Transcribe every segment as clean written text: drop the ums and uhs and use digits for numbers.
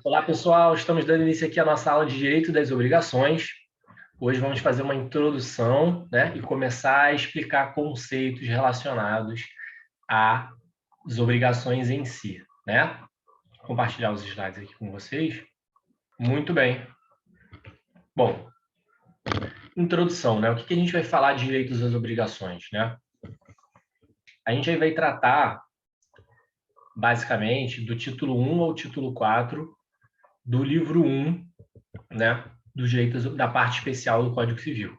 Olá, pessoal. Estamos dando início aqui à nossa aula de Direito das Obrigações. Hoje vamos fazer uma introdução, né, e começar a explicar conceitos relacionados às obrigações em si, né? Vou compartilhar os slides aqui com vocês. Muito bem. Bom, introdução, né? O que a gente vai falar de direitos das obrigações, né? A gente aí vai tratar, basicamente, do título 1 ao título 4 do livro 1, né, dos direitos da parte especial do Código Civil.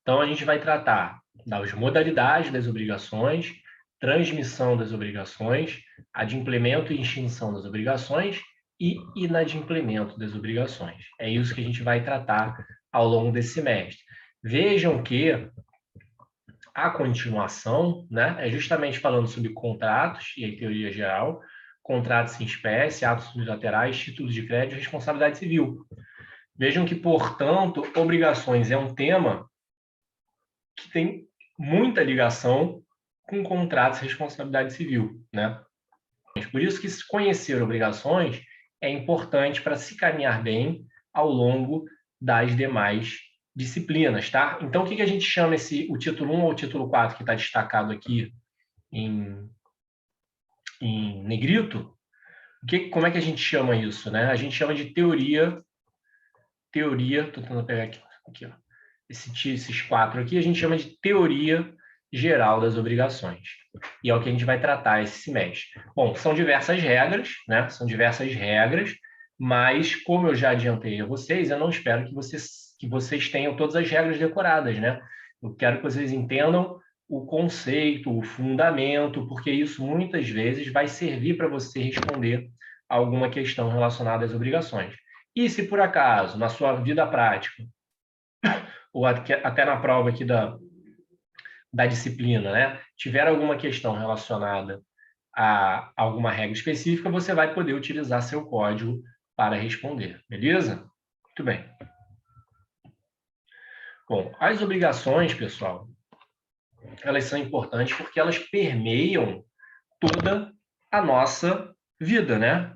Então, a gente vai tratar das modalidades das obrigações, transmissão das obrigações, adimplemento e extinção das obrigações e inadimplemento das obrigações. É isso que a gente vai tratar ao longo desse semestre. Vejam que a continuação, né, é justamente falando sobre contratos e a teoria geral, contratos em espécie, atos unilaterais, títulos de crédito e responsabilidade civil. Vejam que, portanto, obrigações é um tema que tem muita ligação com contratos e responsabilidade civil, né? Por isso que conhecer obrigações é importante para se caminhar bem ao longo das demais disciplinas, tá? Então, o que a gente chama o título 1 ou o título 4, que está destacado aqui em negrito? Como é que a gente chama isso, né? A gente chama de teoria, estou tentando pegar aqui ó. Esses 4 aqui, a gente chama de teoria geral das obrigações. E é o que a gente vai tratar esse semestre. Bom, são diversas regras, né? São diversas regras, mas, como eu já adiantei a vocês, eu não espero que vocês tenham todas as regras decoradas, né? Eu quero que vocês entendam o conceito, o fundamento, porque isso muitas vezes vai servir para você responder a alguma questão relacionada às obrigações. E se por acaso, na sua vida prática, ou até na prova aqui da disciplina, né, tiver alguma questão relacionada a alguma regra específica, você vai poder utilizar seu código para responder, beleza? Muito bem. Bom, as obrigações, pessoal, elas são importantes porque elas permeiam toda a nossa vida, né?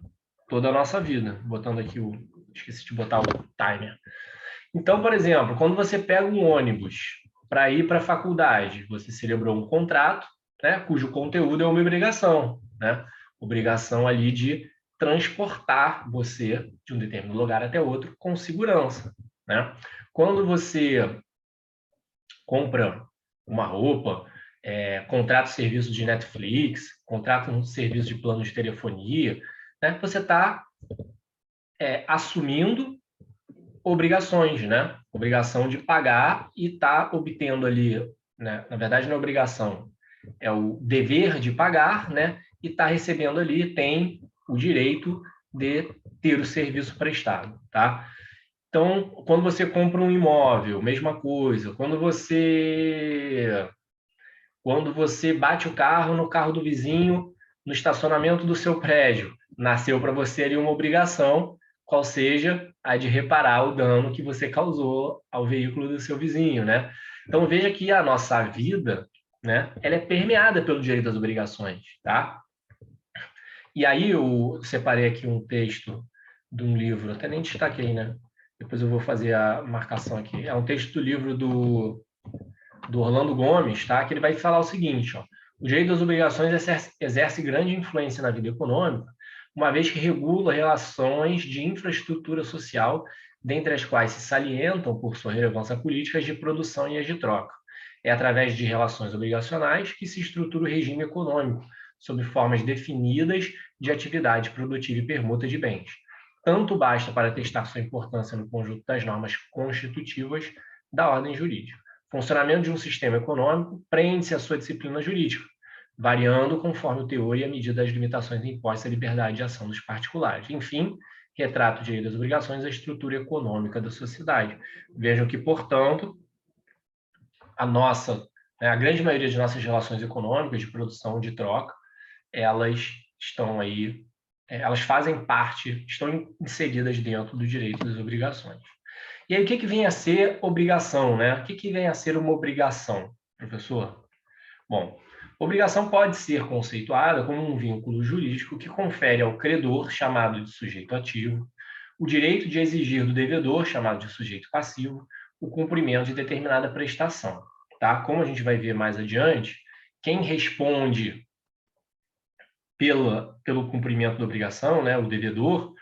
Toda a nossa vida. Botando aqui esqueci de botar o timer. Então, por exemplo, quando você pega um ônibus para ir para a faculdade, você celebrou um contrato, né, cujo conteúdo é uma obrigação, né? Obrigação ali de transportar você de um determinado lugar até outro com segurança, né? Quando você compra uma roupa, contrata serviço de Netflix, contrata um serviço de plano de telefonia, né? Você está assumindo obrigações, né? Obrigação de pagar e tá obtendo ali, né? Na verdade, não é obrigação, é o dever de pagar, né? E tá recebendo ali, tem o direito de ter o serviço prestado, tá? Então, quando você compra um imóvel, mesma coisa. Quando você bate o carro no carro do vizinho, no estacionamento do seu prédio, nasceu para você ali uma obrigação, qual seja a de reparar o dano que você causou ao veículo do seu vizinho, né? Então veja que a nossa vida, né, ela é permeada pelo direito das obrigações, tá? E aí eu separei aqui um texto de um livro, até nem destaquei, né? Depois eu vou fazer a marcação aqui. É um texto do livro do Orlando Gomes, tá? Que ele vai falar o seguinte, ó: o direito das obrigações exerce grande influência na vida econômica, uma vez que regula relações de infraestrutura social, dentre as quais se salientam, por sua relevância política, as de produção e as de troca. É através de relações obrigacionais que se estrutura o regime econômico, sob formas definidas de atividade produtiva e permuta de bens. Tanto basta para testar sua importância no conjunto das normas constitutivas da ordem jurídica. O funcionamento de um sistema econômico prende-se à sua disciplina jurídica, variando conforme o teor e a medida das limitações impostas à liberdade de ação dos particulares. Enfim, retrata o direito das obrigações da estrutura econômica da sociedade. Vejam que, portanto, a grande maioria de nossas relações econômicas, de produção, de troca, elas estão aí, elas fazem parte, estão inseridas dentro do direito das obrigações. E aí, o que vem a ser obrigação, né? O que vem a ser uma obrigação, professor? Bom, Obrigação pode ser conceituada como um vínculo jurídico que confere ao credor, chamado de sujeito ativo, o direito de exigir do devedor, chamado de sujeito passivo, o cumprimento de determinada prestação. Tá? Como a gente vai ver mais adiante, quem responde pelo cumprimento da obrigação, né, o devedor,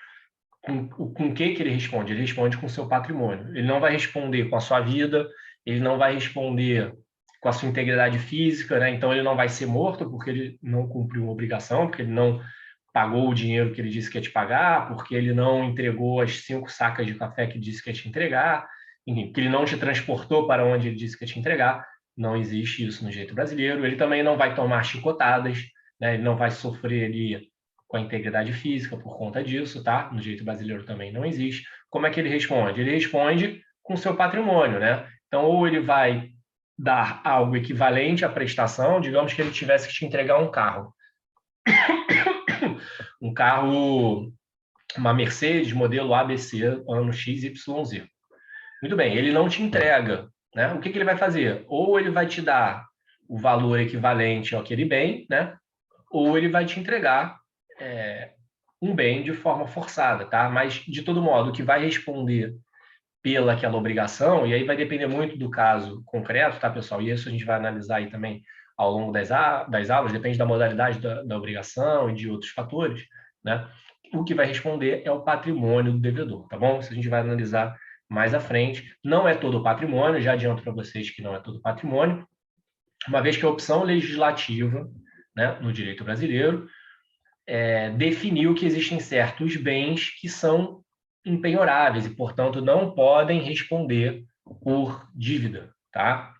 com que ele responde? Ele responde com o seu patrimônio. Ele não vai responder com a sua vida, ele não vai responder com a sua integridade física, né? Então ele não vai ser morto porque ele não cumpriu uma obrigação, porque ele não pagou o dinheiro que ele disse que ia te pagar, porque ele não entregou as 5 sacas de café que ele disse que ia te entregar, enfim, porque ele não te transportou para onde ele disse que ia te entregar. Não existe isso no direito brasileiro. Ele também não vai tomar chicotadas, né? Ele não vai sofrer ali com a integridade física por conta disso, tá? No direito brasileiro também não existe. Como é que ele responde? Ele responde com seu patrimônio, né? Então, ou ele vai dar algo equivalente à prestação, digamos que ele tivesse que te entregar um carro. Um carro, uma Mercedes, modelo ABC, ano XYZ. Muito bem, ele não te entrega, né? O que ele vai fazer? Ou ele vai te dar o valor equivalente ao aquele bem, né? Ou ele vai te entregar um bem de forma forçada, tá? Mas, de todo modo, o que vai responder pelaquela obrigação, e aí vai depender muito do caso concreto, tá, pessoal? E isso a gente vai analisar aí também ao longo das aulas, depende da modalidade da obrigação e de outros fatores, né? O que vai responder é o patrimônio do devedor, tá bom? Isso a gente vai analisar mais à frente. Não é todo o patrimônio, já adianto para vocês que não é todo o patrimônio, uma vez que a opção legislativa, né, no direito brasileiro, definiu que existem certos bens que são impenhoráveis e, portanto, não podem responder por dívida, tá?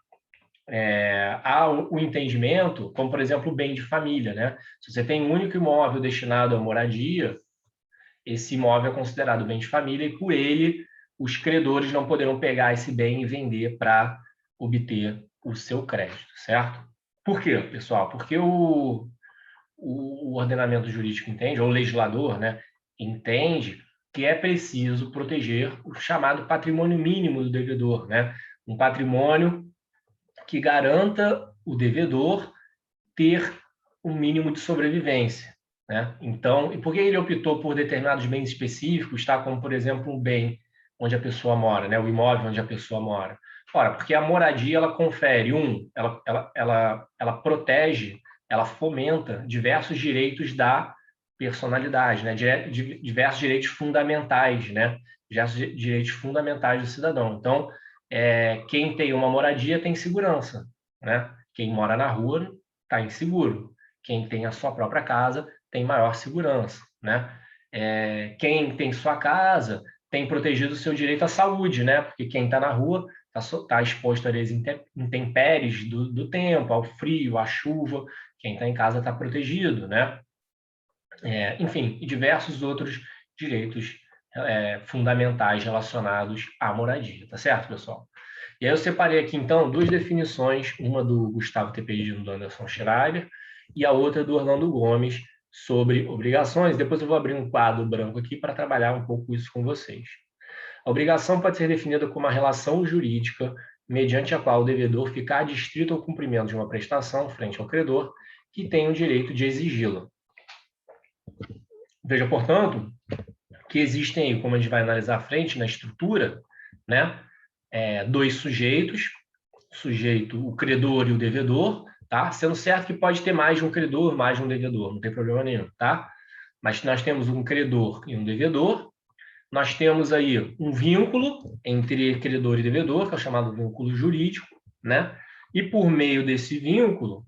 Há o entendimento, como, por exemplo, o bem de família, né? Se você tem um único imóvel destinado à moradia, esse imóvel é considerado bem de família e, por ele, os credores não poderão pegar esse bem e vender para obter o seu crédito, certo? Por quê, pessoal? Porque o ordenamento jurídico entende, ou o legislador, né, entende que é preciso proteger o chamado patrimônio mínimo do devedor, né? Um patrimônio que garanta o devedor ter um mínimo de sobrevivência, né? Então, e por que ele optou por determinados bens específicos, tá? Como, por exemplo, um bem onde a pessoa mora, né? O imóvel onde a pessoa mora. Ora, porque a moradia, ela confere, ela protege, ela fomenta diversos direitos da personalidade, né? Diversos direitos fundamentais, né? Diversos direitos fundamentais do cidadão. Então, quem tem uma moradia tem segurança, né? Quem mora na rua está inseguro. Quem tem a sua própria casa tem maior segurança, né? Quem tem sua casa tem protegido o seu direito à saúde, né? Porque quem está na rua está exposto às intempéries do tempo, ao frio, à chuva. Quem está em casa está protegido, né? Enfim, e diversos outros direitos fundamentais relacionados à moradia, tá certo, pessoal? E aí eu separei aqui, então, 2 definições, uma do Gustavo Tepedino, do Anderson Schreiber, e a outra do Orlando Gomes, sobre obrigações. Depois eu vou abrir um quadro branco aqui para trabalhar um pouco isso com vocês. A obrigação pode ser definida como uma relação jurídica mediante a qual o devedor fica adstrito ao cumprimento de uma prestação frente ao credor que tem o direito de exigi-la. Veja, portanto, que existem, como a gente vai analisar à frente, na estrutura, né, 2 sujeitos, o credor e o devedor, tá? Sendo certo que pode ter mais de um credor, mais de um devedor, não tem problema nenhum, tá? Mas nós temos um credor e um devedor, nós temos aí um vínculo entre credor e devedor, que é o chamado vínculo jurídico, né? E por meio desse vínculo,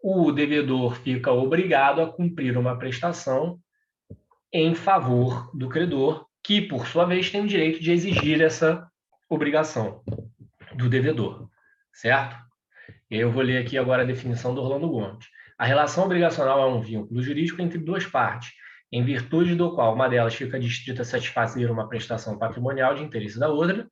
o devedor fica obrigado a cumprir uma prestação em favor do credor, que, por sua vez, tem o direito de exigir essa obrigação do devedor, certo? E aí eu vou ler aqui agora a definição do Orlando Gomes. A relação obrigacional é um vínculo jurídico entre 2 partes, em virtude do qual uma delas fica adstrita a satisfazer uma prestação patrimonial de interesse da outra,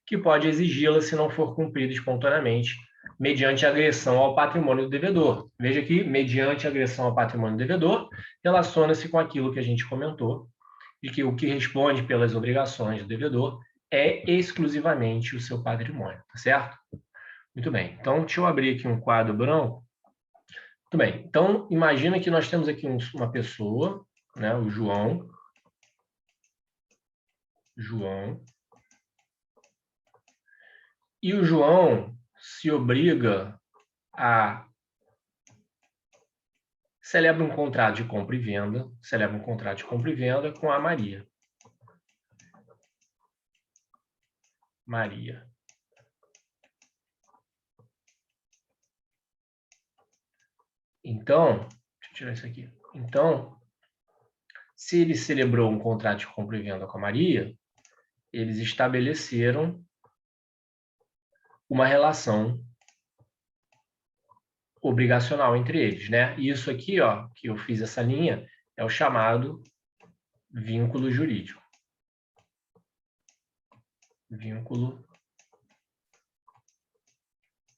que pode exigi-la se não for cumprida espontaneamente, mediante agressão ao patrimônio do devedor. Veja que, mediante agressão ao patrimônio do devedor, relaciona-se com aquilo que a gente comentou, de que o que responde pelas obrigações do devedor é exclusivamente o seu patrimônio, tá certo? Muito bem. Então, deixa eu abrir aqui um quadro branco Muito bem. Então, imagina que nós temos aqui uma pessoa, né, o João. E o João se obriga a celebra um contrato de compra e venda, com a Maria. Então, deixa eu tirar isso aqui. Então, se ele celebrou um contrato de compra e venda com a Maria, eles estabeleceram uma relação obrigacional entre eles, né? E isso aqui, ó, que eu fiz essa linha, é o chamado vínculo jurídico. Vínculo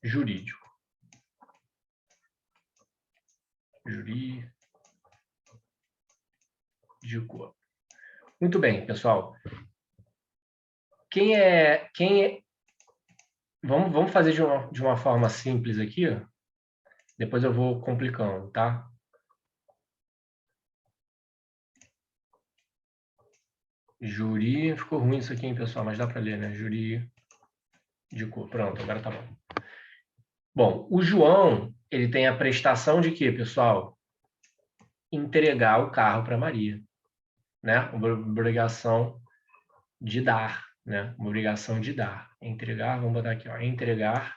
jurídico. Muito bem, pessoal. Vamos fazer de uma forma simples aqui, ó. Depois eu vou complicando, tá? Ficou ruim isso aqui, hein, pessoal, mas dá para ler, né? Pronto, agora tá bom. Bom, o João, ele tem a prestação de quê, pessoal? Entregar o carro para Maria, né? Uma obrigação de dar, né? Uma obrigação de dar. Entregar, vamos botar aqui, ó, entregar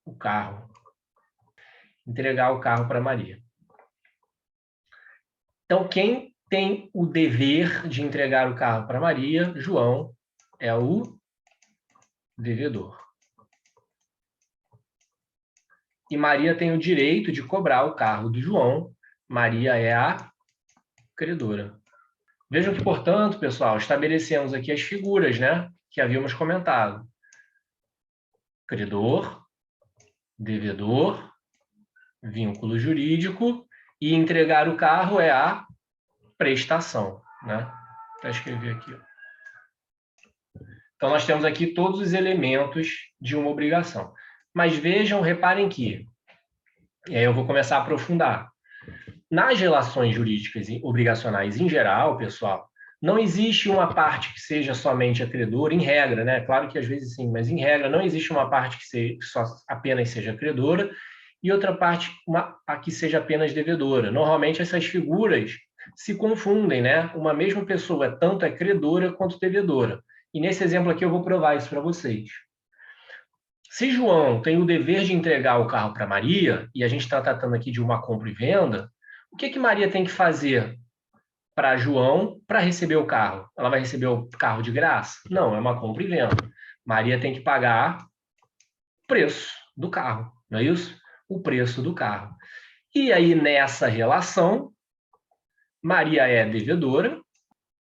o carro. Entregar o carro para Maria. Então, quem tem o dever de entregar o carro para Maria? João é o devedor. E Maria tem o direito de cobrar o carro do João. Maria é a credora. Vejam que, portanto, pessoal, estabelecemos aqui as figuras, né, que havíamos comentado. Credor, devedor, vínculo jurídico, e entregar o carro é a prestação, né? Vou escrever aqui, ó. Então, nós temos aqui todos os elementos de uma obrigação. Mas vejam, reparem que, e aí eu vou começar a aprofundar. Nas relações jurídicas obrigacionais em geral, pessoal, não existe uma parte que seja somente acreedora, em regra, né? Claro que às vezes sim, mas em regra não existe uma parte que apenas seja credora e outra parte a que seja apenas devedora. Normalmente essas figuras se confundem, né? Uma mesma pessoa tanto é credora quanto devedora. E nesse exemplo aqui eu vou provar isso para vocês. Se João tem o dever de entregar o carro para Maria, e a gente está tratando aqui de uma compra e venda, o que Maria tem que fazer para João para receber o carro? Ela vai receber o carro de graça? Não, é uma compra e venda. Maria tem que pagar o preço do carro, não é isso? O preço do carro. E aí, nessa relação, Maria é devedora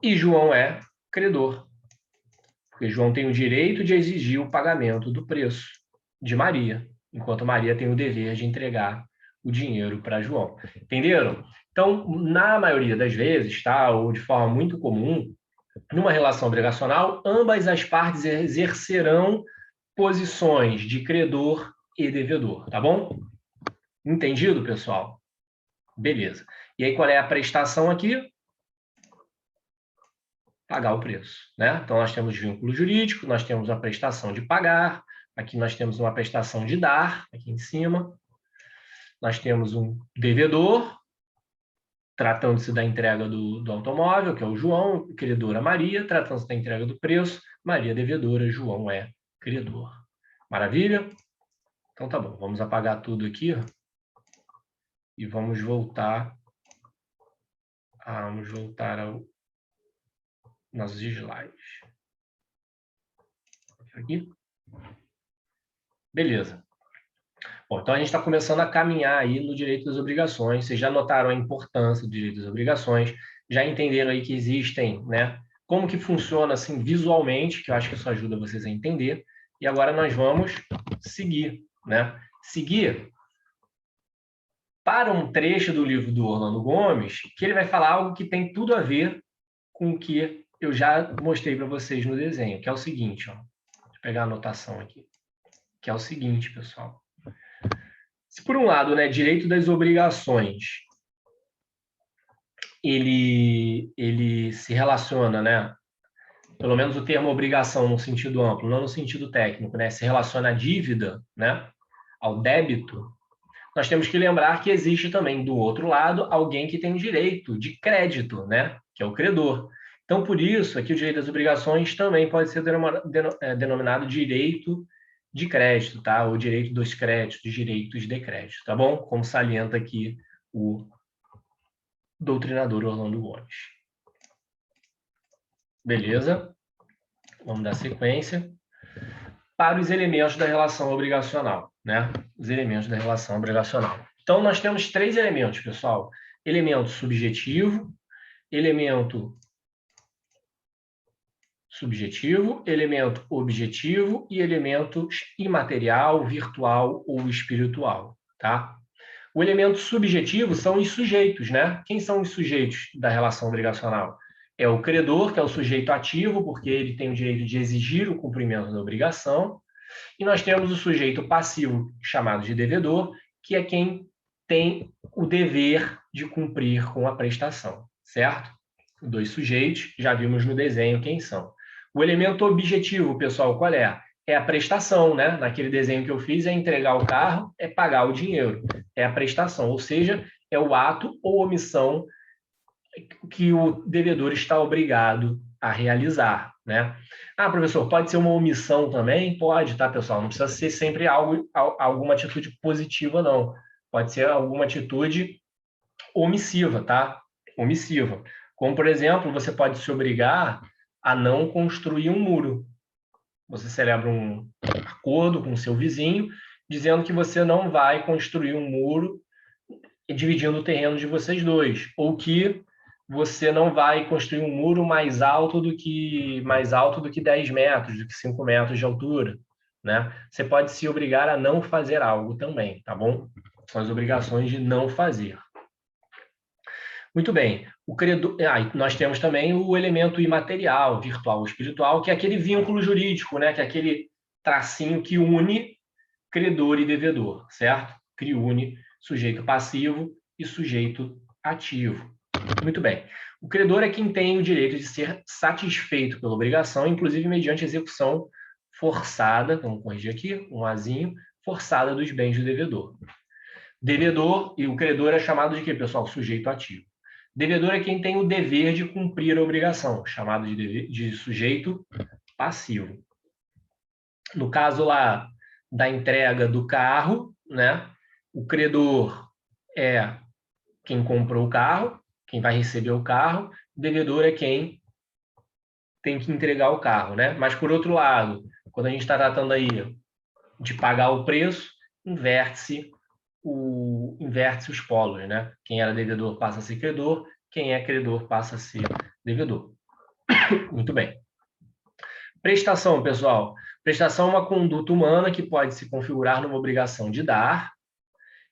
e João é credor. Porque João tem o direito de exigir o pagamento do preço de Maria, enquanto Maria tem o dever de entregar o dinheiro para João. Entenderam? Então, na maioria das vezes, tá, ou de forma muito comum, numa relação obrigacional, ambas as partes exercerão posições de credor e devedor, tá bom? Entendido, pessoal? Beleza. E aí, qual é a prestação aqui? Pagar o preço, né? Então, nós temos vínculo jurídico, nós temos a prestação de pagar, aqui nós temos uma prestação de dar, aqui em cima. Nós temos um devedor, tratando-se da entrega do automóvel, que é o João, credora Maria, tratando-se da entrega do preço, Maria devedora, João é credor. Maravilha? Então tá bom, vamos apagar tudo aqui, ó, e vamos voltar ao nossos slides. Aqui. Beleza. Bom, então a gente está começando a caminhar aí no direito das obrigações. Vocês já notaram a importância do direito das obrigações, já entenderam aí que existem, né? Como que funciona assim visualmente, que eu acho que isso ajuda vocês a entender. E agora nós vamos seguir, né? Seguir para um trecho do livro do Orlando Gomes, que ele vai falar algo que tem tudo a ver com o que eu já mostrei para vocês no desenho, que é o seguinte, ó. Deixa eu pegar a anotação aqui. Que é o seguinte, pessoal. Se por um lado, né, direito das obrigações, ele se relaciona, né, pelo menos o termo obrigação no sentido amplo, não no sentido técnico, né, se relaciona à dívida, né, ao débito, nós temos que lembrar que existe também, do outro lado, alguém que tem o direito de crédito, né, que é o credor. Então, por isso, aqui o direito das obrigações também pode ser denominado direito de crédito, tá? Ou direito dos créditos, direitos de crédito, tá bom? Como salienta aqui o doutrinador Orlando Gomes. Beleza? Vamos dar sequência para os elementos da relação obrigacional, né? Os elementos da relação obrigacional. Então, nós temos 3 elementos, pessoal. Elemento subjetivo, elemento elemento objetivo e elemento imaterial, virtual ou espiritual, tá? O elemento subjetivo são os sujeitos, né? Quem são os sujeitos da relação obrigacional? É o credor, que é o sujeito ativo, porque ele tem o direito de exigir o cumprimento da obrigação. E nós temos o sujeito passivo, chamado de devedor, que é quem tem o dever de cumprir com a prestação, certo? Dois sujeitos, já vimos no desenho quem são. O elemento objetivo, pessoal, qual é? É a prestação, né? Naquele desenho que eu fiz, é entregar o carro, é pagar o dinheiro. É a prestação, ou seja, é o ato ou omissão que o devedor está obrigado a realizar, né? Ah, professor, pode ser uma omissão também? Pode, tá, pessoal? Não precisa ser sempre alguma atitude positiva, não. Pode ser alguma atitude omissiva, tá? Omissiva. Como, por exemplo, você pode se obrigar a não construir um muro. Você celebra um acordo com o seu vizinho, dizendo que você não vai construir um muro dividindo o terreno de vocês dois, ou que você não vai construir um muro mais alto do que 10 metros, do que 5 metros de altura, né? Você pode se obrigar a não fazer algo também, tá bom? São as obrigações de não fazer. Muito bem. O credor, nós temos também o elemento imaterial, virtual ou espiritual, que é aquele vínculo jurídico, né? Que é aquele tracinho que une credor e devedor, certo? Que une sujeito passivo e sujeito ativo. Muito bem. O credor é quem tem o direito de ser satisfeito pela obrigação, inclusive mediante execução forçada, vamos corrigir aqui, um azinho, forçada dos bens do devedor. Devedor e o credor é chamado de quê, pessoal? Sujeito ativo. Devedor é quem tem o dever de cumprir a obrigação, chamado de sujeito passivo. No caso lá da entrega do carro, né? O credor é quem comprou o carro, quem vai receber o carro, o devedor é quem tem que entregar o carro, né? Mas, por outro lado, quando a gente está tratando aí de pagar o preço, inverte-se os polos, né? Quem era devedor passa a ser credor, quem é credor passa a ser devedor. Muito bem. Prestação, pessoal. Prestação é uma conduta humana que pode se configurar numa obrigação de dar,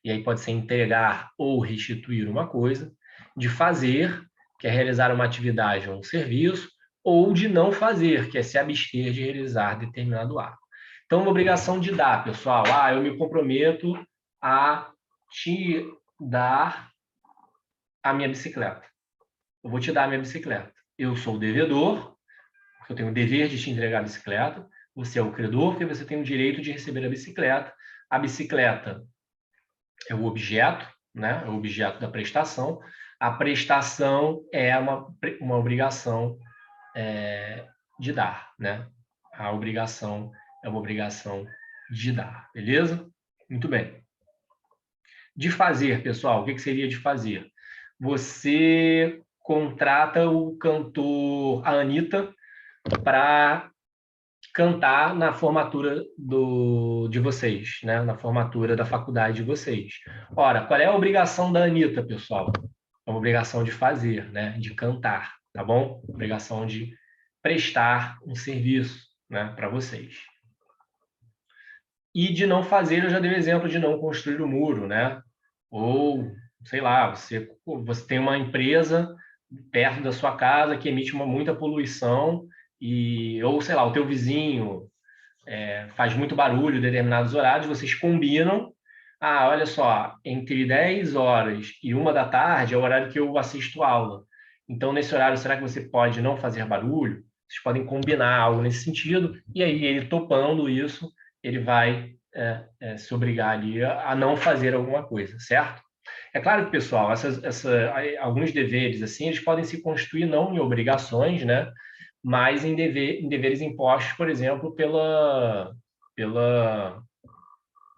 e aí pode ser entregar ou restituir uma coisa, de fazer, que é realizar uma atividade ou um serviço, ou de não fazer, que é se abster de realizar determinado ato. Então, uma obrigação de dar, pessoal. Eu me comprometo a te dar a minha bicicleta. Eu vou te dar a minha bicicleta. Eu sou o devedor, porque eu tenho o dever de te entregar a bicicleta. Você é o credor, porque você tem o direito de receber a bicicleta. A bicicleta é o objeto, né? É o objeto da prestação. A prestação é uma obrigação de dar, né? A obrigação é uma obrigação de dar, beleza? Muito bem. De fazer, pessoal, o que seria de fazer? Você contrata o cantor, a Anitta, para cantar na formatura de vocês, né? Na formatura da faculdade de vocês. Ora, qual é a obrigação da Anitta, pessoal? É uma obrigação de fazer, né? De cantar, tá bom? Obrigação de prestar um serviço, né? Para vocês. E de não fazer, eu já dei o exemplo de não construir o muro, né? Ou, sei lá, você tem uma empresa perto da sua casa que emite muita poluição, ou, sei lá, o teu vizinho faz muito barulho em determinados horários, vocês combinam, Ah, olha só, entre 10 horas e 1 da tarde é o horário que eu assisto aula. Então, nesse horário, será que você pode não fazer barulho? Vocês podem combinar algo nesse sentido, e aí ele topando isso, ele vai se obrigar ali a não fazer alguma coisa, certo? É claro que, pessoal, alguns deveres, assim, eles podem se constituir não em obrigações, né? Mas em deveres impostos, por exemplo, pela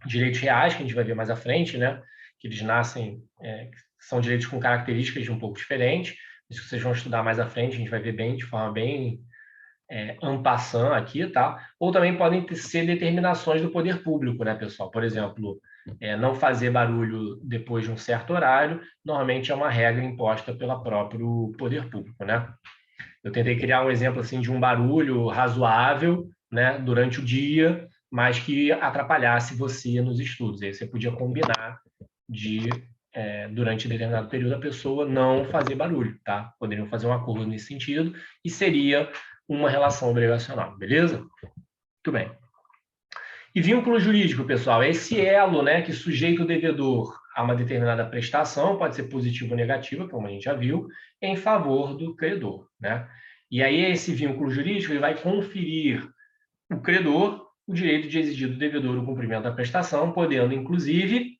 direitos reais, que a gente vai ver mais à frente, né? Que eles nascem, são direitos com características de um pouco diferentes. Isso que vocês vão estudar mais à frente, a gente vai ver bem, de forma bem en passant aqui, tá? Ou também podem ser determinações do poder público, né, pessoal? Por exemplo, não fazer barulho depois de um certo horário, normalmente é uma regra imposta pelo próprio poder público, né? Eu tentei criar um exemplo assim de um barulho razoável, né, durante o dia, mas que atrapalhasse você nos estudos. Aí você podia combinar de durante determinado período a pessoa não fazer barulho, tá? Poderiam fazer um acordo nesse sentido e seria uma relação obrigacional, beleza? Muito bem. E vínculo jurídico, pessoal, é esse elo, né, que sujeita o devedor a uma determinada prestação, pode ser positiva ou negativa, como a gente já viu, em favor do credor, né? E aí esse vínculo jurídico ele vai conferir o credor o direito de exigir do devedor o cumprimento da prestação, podendo, inclusive,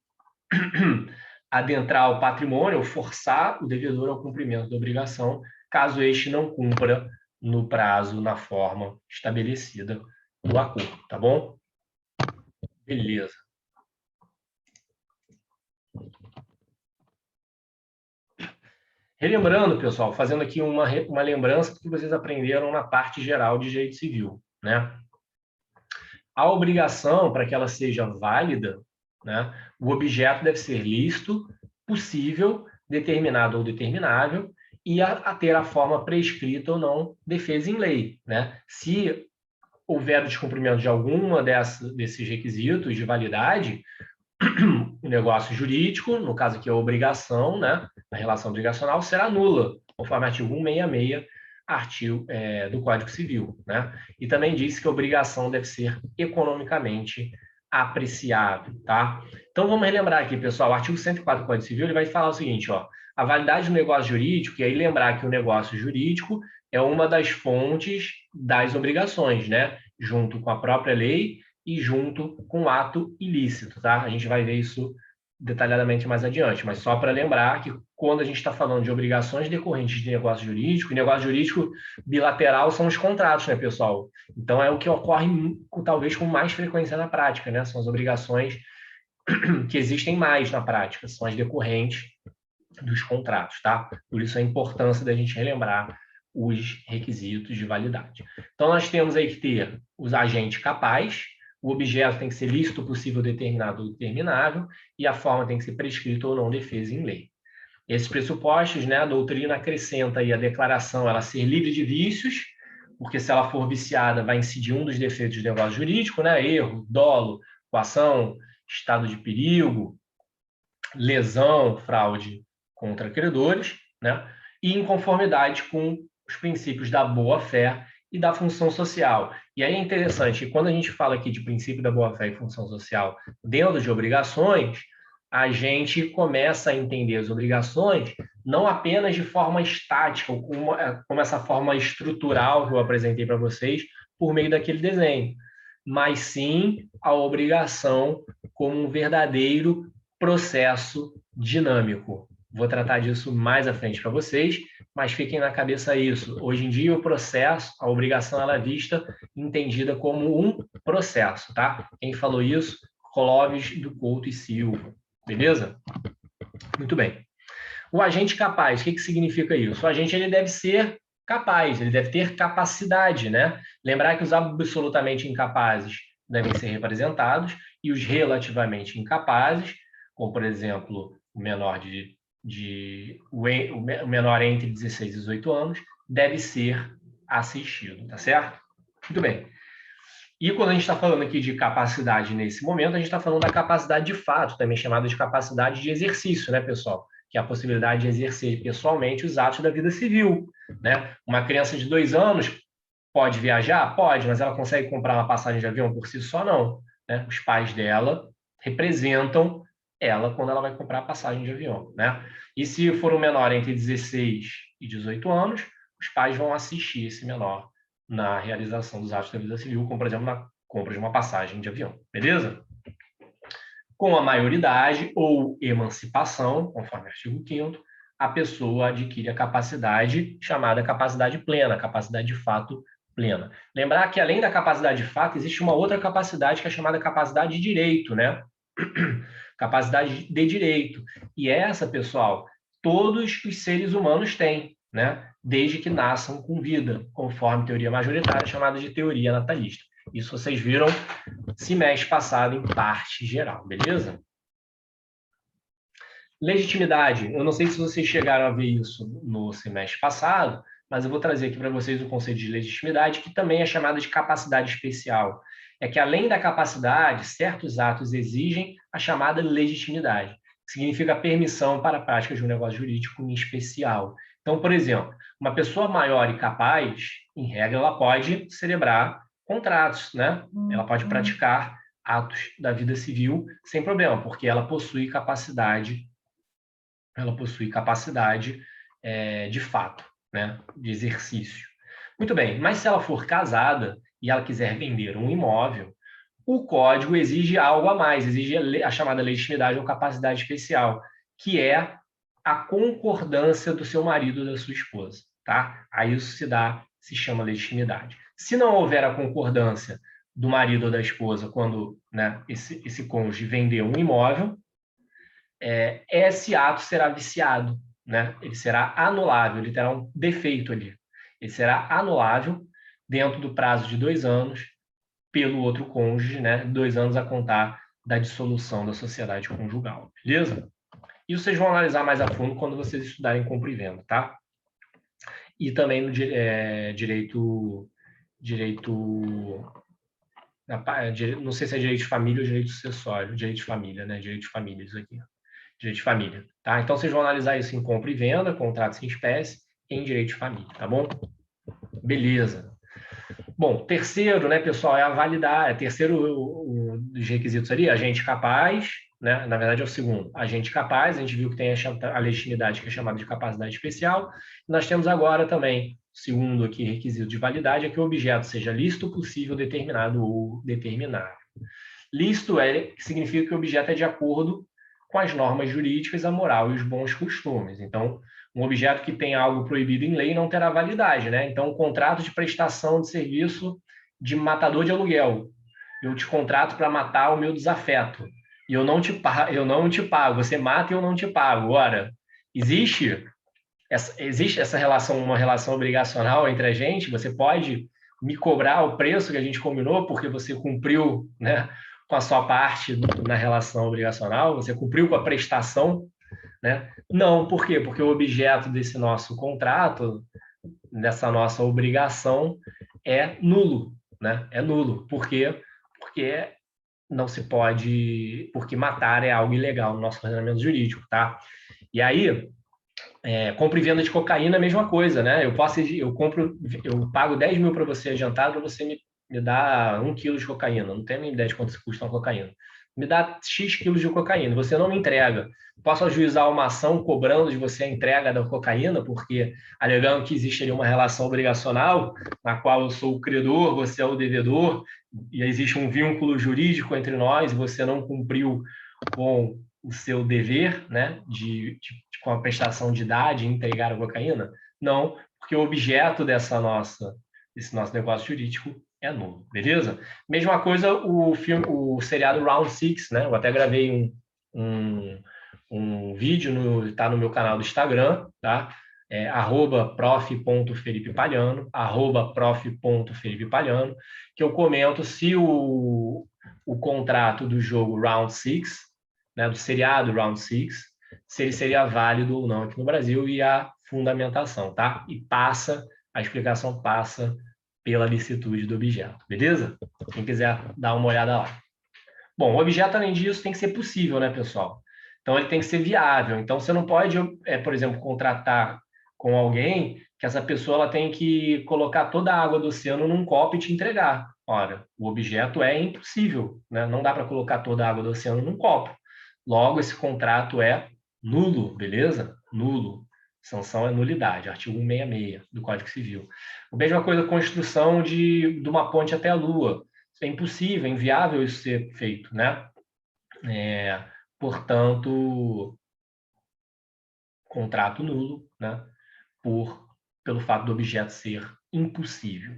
adentrar o patrimônio ou forçar o devedor ao cumprimento da obrigação, caso este não cumpra no prazo, na forma estabelecida no acordo, tá bom? Beleza. Relembrando, pessoal, fazendo aqui uma lembrança do que vocês aprenderam na parte geral de direito civil, né? A obrigação, para que ela seja válida, né, o objeto deve ser lícito, possível, determinado ou determinável, e a ter a forma prescrita ou não defesa em lei, né? Se houver o descumprimento de alguma desses requisitos de validade, o negócio jurídico, no caso aqui a obrigação, né, a relação obrigacional, será nula, conforme artigo 166 do Código Civil, né? E também diz que a obrigação deve ser economicamente apreciável, tá? Então vamos relembrar aqui, pessoal, o artigo 104 do Código Civil ele vai falar o seguinte, ó, a validade do negócio jurídico, e aí lembrar que o negócio jurídico é uma das fontes das obrigações, né? Junto com a própria lei e junto com o ato ilícito, tá? A gente vai ver isso detalhadamente mais adiante, mas só para lembrar que quando a gente está falando de obrigações decorrentes de negócio jurídico, e negócio jurídico bilateral são os contratos, né, pessoal? Então é o que ocorre talvez com mais frequência na prática, né? São as obrigações que existem mais na prática, são as decorrentes dos contratos, tá? Por isso a importância da gente relembrar os requisitos de validade. Então nós temos aí que ter os agentes capazes, o objeto tem que ser lícito, possível, determinado ou determinável, e a forma tem que ser prescrita ou não defesa em lei. Esses pressupostos, né, a doutrina acrescenta aí a declaração ela ser livre de vícios, porque se ela for viciada vai incidir um dos defeitos do negócio jurídico, né, erro, dolo, coação, estado de perigo, lesão, fraude contra credores, né, e inconformidade com os princípios da boa-fé e da função social. E aí é interessante, quando a gente fala aqui de princípio da boa-fé e função social dentro de obrigações, a gente começa a entender as obrigações não apenas de forma estática, ou como essa forma estrutural que eu apresentei para vocês por meio daquele desenho, mas sim a obrigação como um verdadeiro processo dinâmico. Vou tratar disso mais à frente para vocês, mas fiquem na cabeça isso. Hoje em dia, o processo, a obrigação, ela é vista, entendida como um processo, tá? Quem falou isso? Clóvis do Couto e Silva. Beleza? Muito bem. O agente capaz, o que significa isso? O agente ele deve ser capaz, ele deve ter capacidade, né? Lembrar que os absolutamente incapazes devem ser representados e os relativamente incapazes, como por exemplo o menor o menor entre 16 e 18 anos, deve ser assistido, tá certo? Muito bem. E quando a gente está falando aqui de capacidade nesse momento, a gente está falando da capacidade de fato, também chamada de capacidade de exercício, né, pessoal? Que é a possibilidade de exercer pessoalmente os atos da vida civil, né? Uma criança de 2 anos pode viajar? Pode, mas ela consegue comprar uma passagem de avião por si só? Não, né? Os pais dela representam ela quando ela vai comprar a passagem de avião, né? E se for um menor entre 16 e 18 anos, os pais vão assistir esse menor na realização dos atos da vida civil, como, por exemplo, na compra de uma passagem de avião, beleza? Com a maioridade ou emancipação, conforme o artigo 5º, a pessoa adquire a capacidade chamada capacidade plena, capacidade de fato plena. Lembrar que, além da capacidade de fato, existe uma outra capacidade que é chamada capacidade de direito, né? Capacidade de direito. E essa, pessoal, todos os seres humanos têm, né? Desde que nasçam com vida, conforme teoria majoritária chamada de teoria natalista. Isso vocês viram semestre passado em parte geral, beleza? Legitimidade. Eu não sei se vocês chegaram a ver isso no semestre passado, mas eu vou trazer aqui para vocês o conceito de legitimidade, que também é chamado de capacidade especial. É que, além da capacidade, certos atos exigem a chamada legitimidade, que significa permissão para a prática de um negócio jurídico em especial. Então, por exemplo, uma pessoa maior e capaz, em regra, ela pode celebrar contratos, né? Ela pode praticar atos da vida civil sem problema, porque ela possui capacidade de fato, né, de exercício. Muito bem, mas se ela for casada e ela quiser vender um imóvel, o código exige algo a mais, exige a chamada legitimidade ou capacidade especial, que é a concordância do seu marido ou da sua esposa, tá? Aí isso se chama legitimidade. Se não houver a concordância do marido ou da esposa quando, né, esse cônjuge vender um imóvel, esse ato será viciado, né? Ele será anulável, ele terá um defeito ali. Ele será anulável dentro do prazo de 2 anos pelo outro cônjuge, né? 2 anos a contar da dissolução da sociedade conjugal, beleza? Isso vocês vão analisar mais a fundo quando vocês estudarem compra e venda, tá? E também no direito, não sei se é direito de família ou direito sucessório, direito de família, né? Direito de família, isso aqui. Direito de família, tá? Então, vocês vão analisar isso em compra e venda, contratos em espécie, em direito de família, tá bom? Beleza. Bom, terceiro, né, pessoal, é a validade. Terceiro dos requisitos ali, agente capaz, né? Na verdade é o segundo. Agente capaz, a gente viu que tem a legitimidade, que é chamada de capacidade especial. Nós temos agora também, segundo aqui, requisito de validade, é que o objeto seja lícito, possível, determinado ou determinável. Lícito significa que o objeto é de acordo com as normas jurídicas, a moral e os bons costumes. Então, um objeto que tem algo proibido em lei não terá validade, né? Então, um contrato de prestação de serviço de matador de aluguel. Eu te contrato para matar o meu desafeto. E eu não te pago. Você mata e eu não te pago. Ora, existe essa relação, uma relação obrigacional entre a gente? Você pode me cobrar o preço que a gente combinou porque você cumpriu, né, com a sua parte na relação obrigacional, você cumpriu com a prestação, né? Não, por quê? Porque o objeto desse nosso contrato, dessa nossa obrigação, é nulo, né? É nulo. Por quê? Porque não se pode, porque matar é algo ilegal no nosso ordenamento jurídico, tá? E aí, compra e venda de cocaína é a mesma coisa, né? Eu pago 10 mil para você adiantado para você me dar 1 quilo de cocaína. Não tenho nem ideia de quanto custa uma cocaína. Me dá X quilos de cocaína, você não me entrega. Posso ajuizar uma ação cobrando de você a entrega da cocaína, porque alegando que existe ali uma relação obrigacional, na qual eu sou o credor, você é o devedor, e existe um vínculo jurídico entre nós, e você não cumpriu com o seu dever, né, com a prestação de dar, de entregar a cocaína? Não, porque o objeto desse nosso negócio jurídico é nulo, beleza? Mesma coisa o seriado Round Six, né? Eu até gravei um vídeo, tá no meu canal do Instagram, tá? @prof.felipepalhano, @prof.felipepalhano, que eu comento se o contrato do jogo Round Six, né, do seriado Round Six, se ele seria válido ou não aqui no Brasil, e a fundamentação, tá? E a explicação passa pela licitude do objeto, beleza? Quem quiser dar uma olhada lá. Bom, o objeto, além disso, tem que ser possível, né, pessoal? Então, ele tem que ser viável. Então, você não pode, por exemplo, contratar com alguém que essa pessoa ela tem que colocar toda a água do oceano num copo e te entregar. Ora, o objeto é impossível, né? Não dá para colocar toda a água do oceano num copo. Logo, esse contrato é nulo, beleza? Nulo. Sanção é nulidade, artigo 166 do Código Civil. A mesma coisa, construção de uma ponte até a Lua. É impossível, é inviável isso ser feito, né? Portanto, contrato nulo, né? Pelo fato do objeto ser impossível.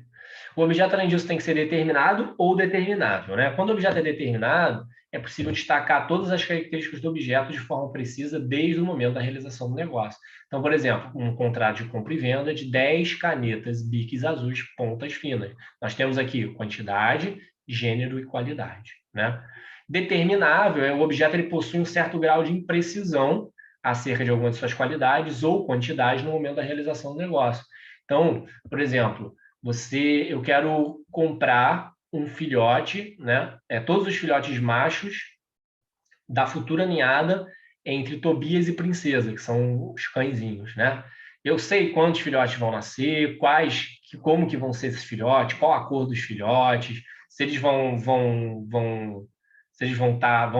O objeto, além disso, tem que ser determinado ou determinável, né? Quando o objeto é determinado, é possível destacar todas as características do objeto de forma precisa desde o momento da realização do negócio. Então, por exemplo, um contrato de compra e venda de 10 canetas Bics azuis pontas finas. Nós temos aqui quantidade, gênero e qualidade, né? Determinável é o objeto, ele possui um certo grau de imprecisão acerca de alguma de suas qualidades ou quantidade no momento da realização do negócio. Então, por exemplo, eu quero comprar um filhote, né? Todos os filhotes machos da futura ninhada entre Tobias e Princesa, que são os cãezinhos, né? Eu sei quantos filhotes vão nascer, como que vão ser esses filhotes, qual a cor dos filhotes, se eles vão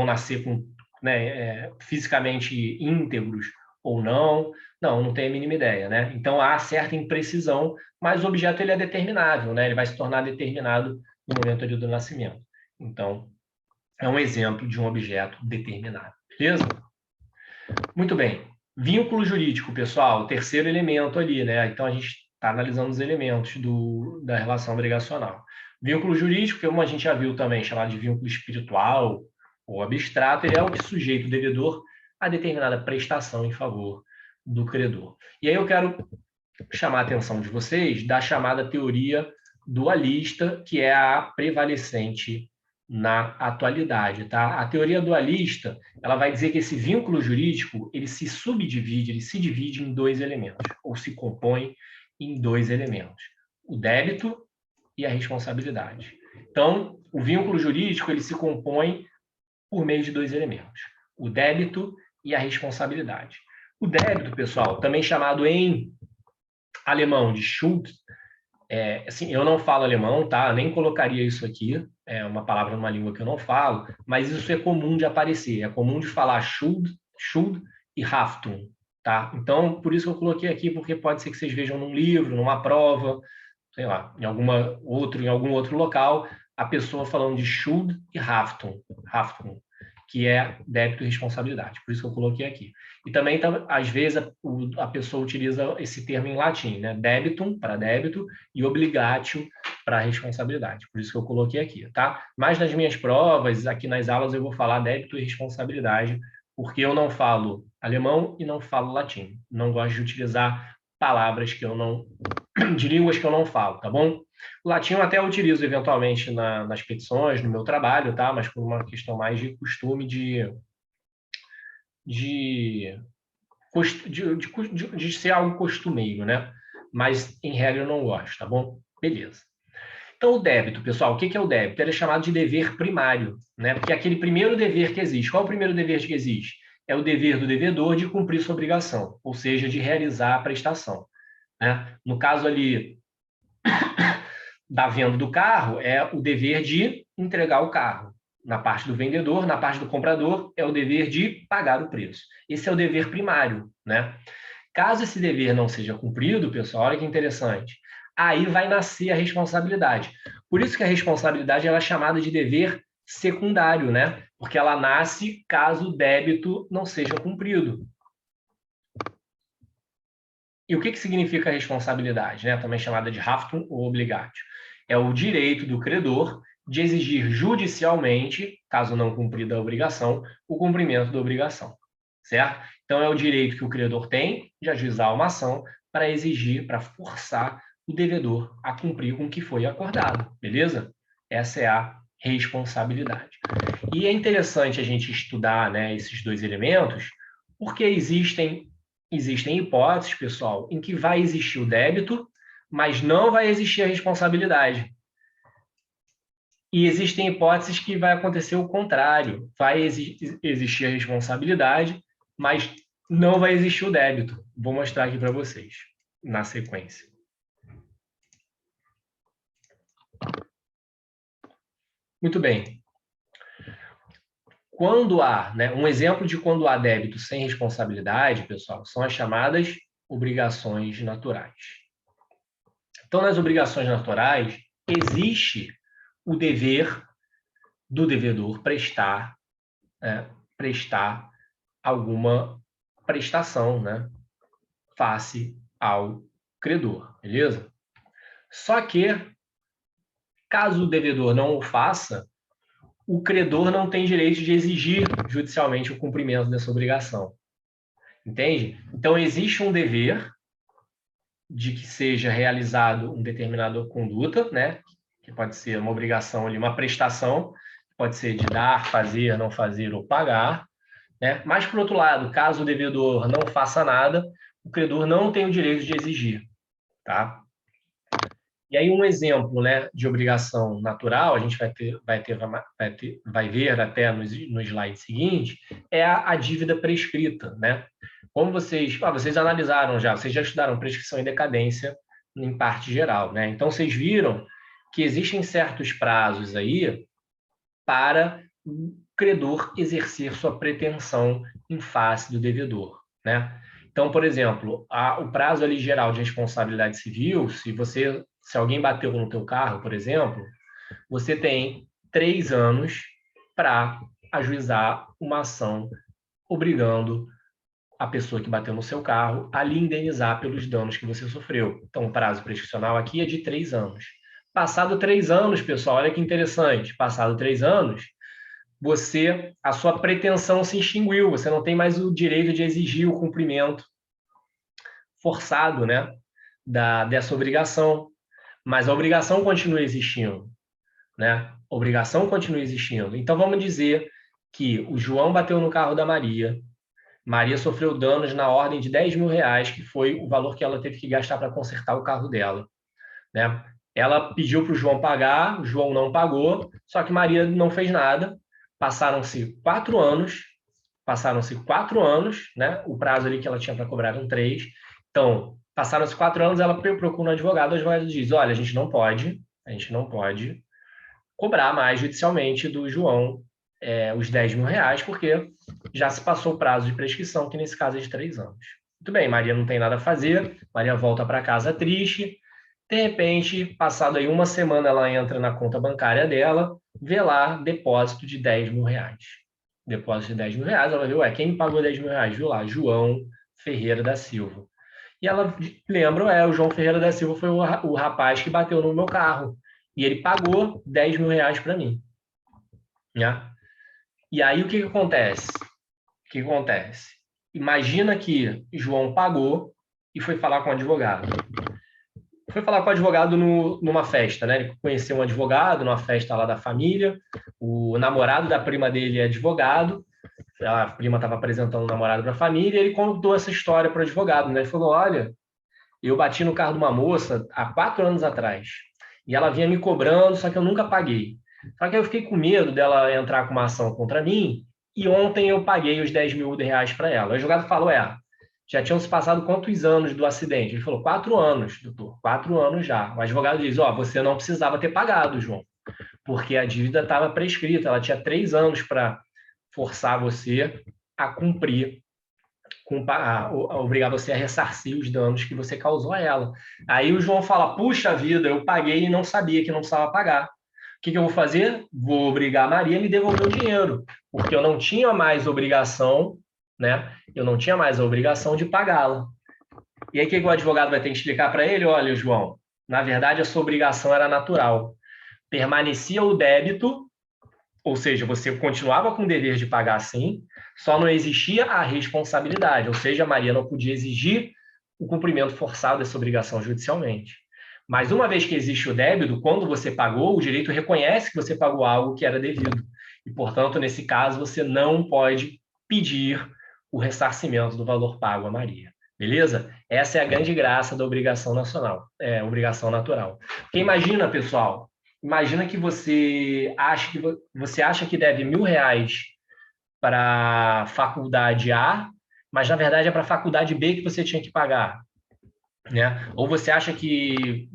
nascer com, né, fisicamente íntegros ou não. Não tenho a mínima ideia, né? Então há certa imprecisão, mas o objeto ele é determinável, né? Ele vai se tornar determinado no momento ali do nascimento. Então, é um exemplo de um objeto determinado, beleza? Muito bem. Vínculo jurídico, pessoal, o terceiro elemento ali, né? Então a gente está analisando os elementos da relação obrigacional. Vínculo jurídico, como a gente já viu também, chamado de vínculo espiritual ou abstrato, ele é o que sujeita o devedor a determinada prestação em favor do credor. E aí eu quero chamar a atenção de vocês da chamada teoria dualista, que é a prevalecente na atualidade, tá? A teoria dualista, ela vai dizer que esse vínculo jurídico, ele se divide em dois elementos, ou se compõe em dois elementos: o débito e a responsabilidade. Então, o vínculo jurídico, ele se compõe por meio de dois elementos: o débito e a responsabilidade. O débito, pessoal, também chamado em alemão de Schuld, assim, eu não falo alemão, tá? Eu nem colocaria isso aqui, é uma palavra numa língua que eu não falo, mas isso é comum de aparecer, é comum de falar Schuld e Haftung, tá? Então, por isso que eu coloquei aqui, porque pode ser que vocês vejam num livro, numa prova, sei lá, em algum outro local, a pessoa falando de Schuld e Haftung, que é débito e responsabilidade. Por isso que eu coloquei aqui. E também, às vezes, a pessoa utiliza esse termo em latim, né? Debitum para débito e obligatio para responsabilidade. Por isso que eu coloquei aqui, tá? Mas nas minhas provas, aqui nas aulas, eu vou falar débito e responsabilidade, porque eu não falo alemão e não falo latim. Não gosto de utilizar palavras de línguas que eu não falo, tá bom? O latim eu até utilizo eventualmente nas petições, no meu trabalho, tá? Mas por uma questão mais de costume de ser algo costumeiro, né? Mas, em regra, eu não gosto, tá bom? Beleza. Então, o débito, pessoal, o que é o débito? Ele é chamado de dever primário, né? Porque é aquele primeiro dever que existe. Qual é o primeiro dever que existe? É o dever do devedor de cumprir sua obrigação, ou seja, de realizar a prestação, né? No caso ali da venda do carro, é o dever de entregar o carro. Na parte do vendedor, na parte do comprador, é o dever de pagar o preço. Esse é o dever primário, né? Caso esse dever não seja cumprido, pessoal, olha que interessante, aí vai nascer a responsabilidade. Por isso que a responsabilidade ela é chamada de dever secundário, né? Porque ela nasce caso o débito não seja cumprido. E o que significa a responsabilidade, né? Também chamada de Haftung ou obligatio? É o direito do credor de exigir judicialmente, caso não cumprida a obrigação, o cumprimento da obrigação, certo? Então, é o direito que o credor tem de ajuizar uma ação para exigir, para forçar o devedor a cumprir com o que foi acordado, beleza? Essa é a responsabilidade. E é interessante a gente estudar, né, esses dois elementos, porque existem hipóteses, pessoal, em que vai existir o débito, mas não vai existir a responsabilidade. E existem hipóteses que vai acontecer o contrário. Vai existir a responsabilidade, mas não vai existir o débito. Vou mostrar aqui para vocês, na sequência. Muito bem. quando há, né, um exemplo de quando há débito sem responsabilidade, pessoal, são as chamadas obrigações naturais. Então, nas obrigações naturais, existe o dever do devedor prestar alguma prestação, né, face ao credor, beleza? Só que, caso o devedor não o faça, o credor não tem direito de exigir judicialmente o cumprimento dessa obrigação. Entende? Então, existe um dever de que seja realizado uma determinada conduta, né? Que pode ser uma obrigação ali, uma prestação, pode ser de dar, fazer, não fazer ou pagar, né? Mas, por outro lado, caso o devedor não faça nada, o credor não tem o direito de exigir, tá? E aí um exemplo, né, de obrigação natural, a gente vai ver até no slide seguinte, é a dívida prescrita, né? Como vocês analisaram já, vocês já estudaram prescrição e decadência em parte geral, né? Então vocês viram que existem certos prazos aí para o credor exercer sua pretensão em face do devedor, né? Então, por exemplo, o prazo ali geral de responsabilidade civil, se alguém bateu no teu carro, por exemplo, você tem 3 anos para ajuizar uma ação obrigando a pessoa que bateu no seu carro a lhe indenizar pelos danos que você sofreu. Então, o prazo prescricional aqui é de 3 anos. Passado 3 anos, pessoal, olha que interessante. Passado 3 anos, a sua pretensão se extinguiu. Você não tem mais o direito de exigir o cumprimento forçado, né, dessa obrigação. Mas a obrigação continua existindo, né? A obrigação continua existindo. Então, vamos dizer que o João bateu no carro da Maria, Maria sofreu danos na ordem de 10 mil reais, que foi o valor que ela teve que gastar para consertar o carro dela, né? Ela pediu para o João pagar, o João não pagou, só que Maria não fez nada. Passaram-se 4 anos, né? O prazo ali que ela tinha para cobrar eram 3. Então, passaram-se 4 anos, ela procura um advogado, o advogado diz, olha, a gente não pode cobrar mais judicialmente do João os 10 mil reais, porque já se passou o prazo de prescrição, que nesse caso é de 3 anos. Muito bem, Maria não tem nada a fazer, Maria volta para casa triste, de repente, passado aí uma semana, ela entra na conta bancária dela, vê lá depósito de 10 mil reais. Depósito de 10 mil reais, ela vê, quem me pagou 10 mil reais? Viu lá, João Ferreira da Silva. E ela lembra, o João Ferreira da Silva foi o rapaz que bateu no meu carro. E ele pagou 10 mil reais para mim. Né? E aí o que acontece? Imagina que João pagou e foi falar com o advogado. Foi falar com o advogado numa festa, né? Ele conheceu um advogado numa festa lá da família. O namorado da prima dele é advogado. A prima estava apresentando o namorado para a família e ele contou essa história para o advogado. Né? Ele falou, olha, eu bati no carro de uma moça há 4 anos atrás. E ela vinha me cobrando, só que eu nunca paguei. Só que eu fiquei com medo dela entrar com uma ação contra mim e ontem eu paguei os 10 mil reais para ela. O advogado falou, já tinham se passado quantos anos do acidente? Ele falou, 4 anos, doutor, 4 anos já. O advogado diz, você não precisava ter pagado, João, porque a dívida estava prescrita, ela tinha 3 anos para forçar você a cumprir, a obrigar você a ressarcir os danos que você causou a ela. Aí o João fala, puxa vida, eu paguei e não sabia que não precisava pagar. O que eu vou fazer? Vou obrigar a Maria a me devolver o dinheiro, porque eu não tinha mais obrigação, né? Eu não tinha mais a obrigação de pagá-la. E aí o que o advogado vai ter que explicar para ele? Olha, João, na verdade a sua obrigação era natural. Permanecia o débito, ou seja, você continuava com o dever de pagar sim, só não existia a responsabilidade, ou seja, a Maria não podia exigir o cumprimento forçado dessa obrigação judicialmente. Mas uma vez que existe o débito, quando você pagou, o direito reconhece que você pagou algo que era devido. E, portanto, nesse caso, você não pode pedir o ressarcimento do valor pago a Maria. Beleza? Essa é a grande graça da obrigação obrigação natural. Porque imagina, pessoal, que você acha que deve 1.000 reais para a faculdade A, mas na verdade é para a faculdade B que você tinha que pagar. Né? Ou você acha que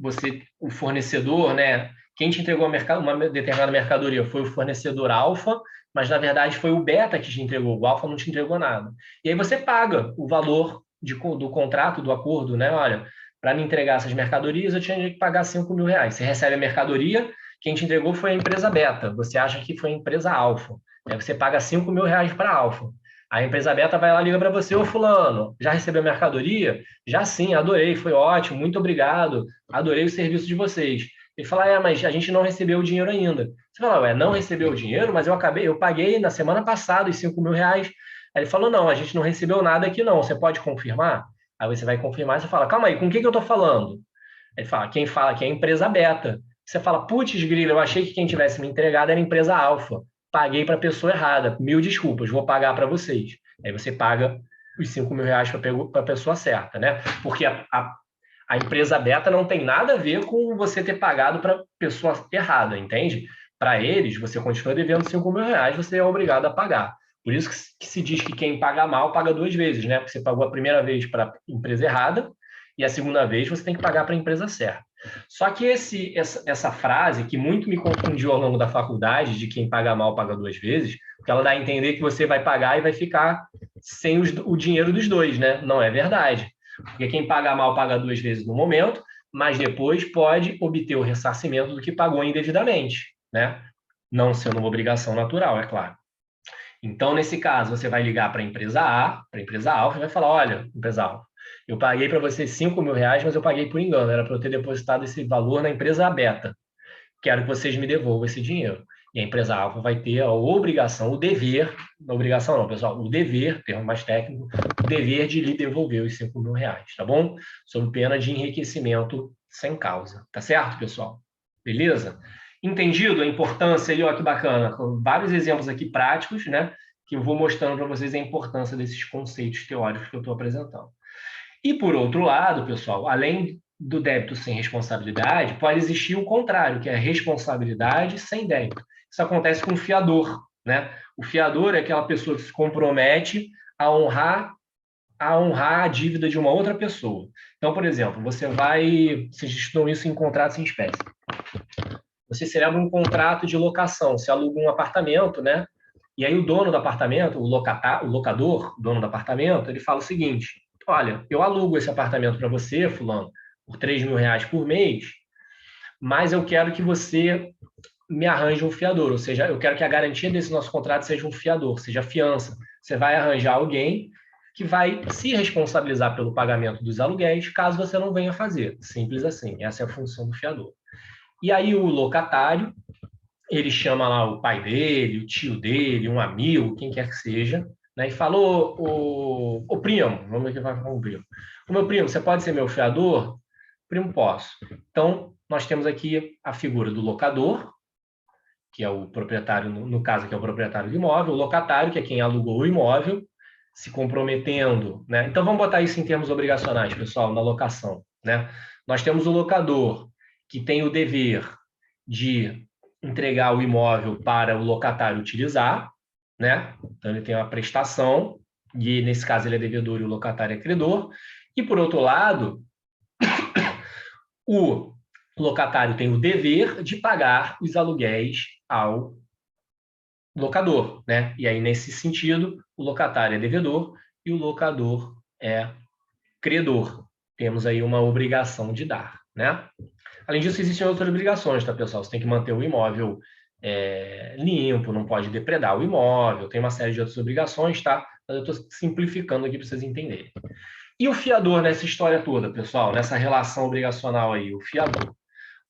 o fornecedor, né, quem te entregou uma determinada mercadoria foi o fornecedor alfa mas na verdade foi o beta que te entregou, o alfa não te entregou nada. E aí você paga o valor do contrato, do acordo, né? Olha, para me entregar essas mercadorias, eu tinha que pagar 5 mil reais. Você recebe a mercadoria, quem te entregou foi a empresa beta, você acha que foi a empresa alfa. Aí você paga 5 mil reais para a alfa. A empresa beta vai lá e liga para você, ô fulano, já recebeu a mercadoria? Já sim, adorei, foi ótimo, muito obrigado, adorei o serviço de vocês. Ele fala, mas a gente não recebeu o dinheiro ainda. Você fala, não recebeu o dinheiro, mas eu paguei na semana passada os 5 mil reais. Aí ele falou, não, a gente não recebeu nada aqui não, você pode confirmar? Aí você vai confirmar e você fala, calma aí, com o que eu estou falando? Ele fala aqui é a empresa beta. Você fala, putz, grilo, eu achei que quem tivesse me entregado era a empresa alfa. Paguei para a pessoa errada. Mil desculpas, vou pagar para vocês. Aí você paga os 5 mil reais para a pessoa certa, né? Porque a empresa beta não tem nada a ver com você ter pagado para a pessoa errada, entende? Para eles, você continua devendo 5 mil reais, você é obrigado a pagar. Por isso que se diz que quem paga mal paga duas vezes, né? Porque você pagou a primeira vez para a empresa errada e a segunda vez você tem que pagar para a empresa certa. Só que essa frase, que muito me confundiu ao longo da faculdade, de quem paga mal paga duas vezes, porque ela dá a entender que você vai pagar e vai ficar sem o dinheiro dos dois, né? Não é verdade. Porque quem paga mal paga duas vezes no momento, mas depois pode obter o ressarcimento do que pagou indevidamente, né? Não sendo uma obrigação natural, é claro. Então, nesse caso, você vai ligar para a empresa A, para a empresa Alfa, e vai falar, olha, empresa Alfa, eu paguei para você 5 mil reais, mas eu paguei por engano, era para eu ter depositado esse valor na empresa Beta. Quero que vocês me devolvam esse dinheiro. E a empresa Alfa vai ter a obrigação, o dever, não obrigação não, pessoal, o dever, termo mais técnico, o dever de lhe devolver os 5 mil reais, tá bom? Sob pena de enriquecimento sem causa. Tá certo, pessoal? Beleza? Entendido a importância ali, ó, que bacana, com vários exemplos aqui práticos, né? Que eu vou mostrando para vocês a importância desses conceitos teóricos que eu estou apresentando. E, por outro lado, pessoal, além do débito sem responsabilidade, pode existir o contrário, que é a responsabilidade sem débito. Isso acontece com o fiador, né? O fiador é aquela pessoa que se compromete a honrar a dívida de uma outra pessoa. Então, por exemplo, vocês estudam isso em contratos em espécie. Você celebra um contrato de locação, você aluga um apartamento, né? E aí o dono do apartamento, o locador, o dono do apartamento, ele fala o seguinte: olha, eu alugo esse apartamento para você, fulano, por 3 mil reais por mês, mas eu quero que você me arranje um fiador, ou seja, eu quero que a garantia desse nosso contrato seja um fiador, seja fiança. Você vai arranjar alguém que vai se responsabilizar pelo pagamento dos aluguéis, caso você não venha fazer. Simples assim, essa é a função do fiador. E aí o locatário, ele chama lá o pai dele, o tio dele, um amigo, quem quer que seja, né, e fala, o primo, vamos ver quem vai falar com o primo. O meu primo, você pode ser meu fiador? Primo, posso. Então, nós temos aqui a figura do locador, que é o proprietário, no caso aqui é o proprietário do imóvel, o locatário, que é quem alugou o imóvel, se comprometendo, né? Então, vamos botar isso em termos obrigacionais, pessoal, na locação, né? Nós temos o locador, que tem o dever de entregar o imóvel para o locatário utilizar, né? Então, ele tem uma prestação, e nesse caso ele é devedor e o locatário é credor. E, por outro lado, o locatário tem o dever de pagar os aluguéis ao locador, né? E aí, nesse sentido, o locatário é devedor e o locador é credor. Temos aí uma obrigação de dar, né? Além disso, existem outras obrigações, tá, pessoal? Você tem que manter o imóvel limpo, não pode depredar o imóvel, tem uma série de outras obrigações, tá? Mas eu estou simplificando aqui para vocês entenderem. E o fiador nessa história toda, pessoal, nessa relação obrigacional aí, o fiador?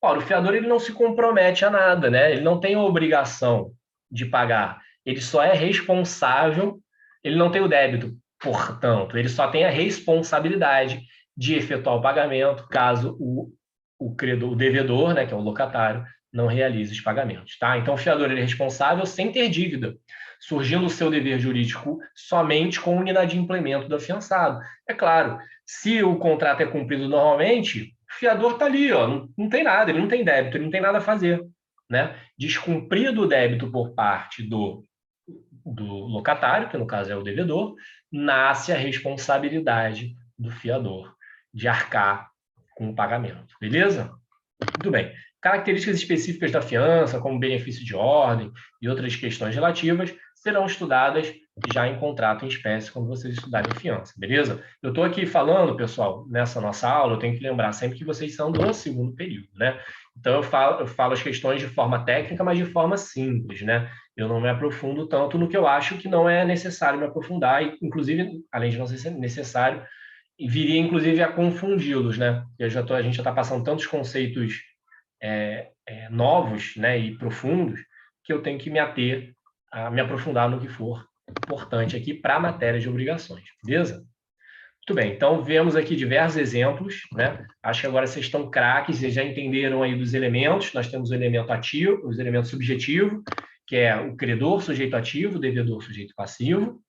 Ora, o fiador ele não se compromete a nada, né? Ele não tem a obrigação de pagar. Ele só é responsável, ele não tem o débito, portanto, ele só tem a responsabilidade de efetuar o pagamento caso o devedor, né, que é o locatário, não realize os pagamentos, tá? Então, o fiador ele é responsável sem ter dívida, surgindo o seu dever jurídico somente com o inadimplemento do afiançado. É claro, se o contrato é cumprido normalmente, o fiador está ali, ó, não tem nada, ele não tem débito, ele não tem nada a fazer, né? Descumprido o débito por parte do locatário, que no caso é o devedor, nasce a responsabilidade do fiador de arcar com o pagamento, beleza? Muito bem. Características específicas da fiança, como benefício de ordem e outras questões relativas, serão estudadas já em contrato em espécie, quando vocês estudarem fiança, beleza? Eu estou aqui falando, pessoal, nessa nossa aula, eu tenho que lembrar sempre que vocês são do segundo período, né? Então, eu falo as questões de forma técnica, mas de forma simples, né? Eu não me aprofundo tanto no que eu acho que não é necessário me aprofundar, e, inclusive, além de não ser necessário, viria, inclusive, a confundi-los, né? A gente já está passando tantos conceitos novos, né, e profundos, que eu tenho que me ater a me aprofundar no que for importante aqui para a matéria de obrigações, beleza? Muito bem, então vemos aqui diversos exemplos, né? Acho que agora vocês estão craques, vocês já entenderam aí dos elementos. Nós temos o elemento ativo, os elementos subjetivo, que é o credor, sujeito ativo, devedor, sujeito passivo.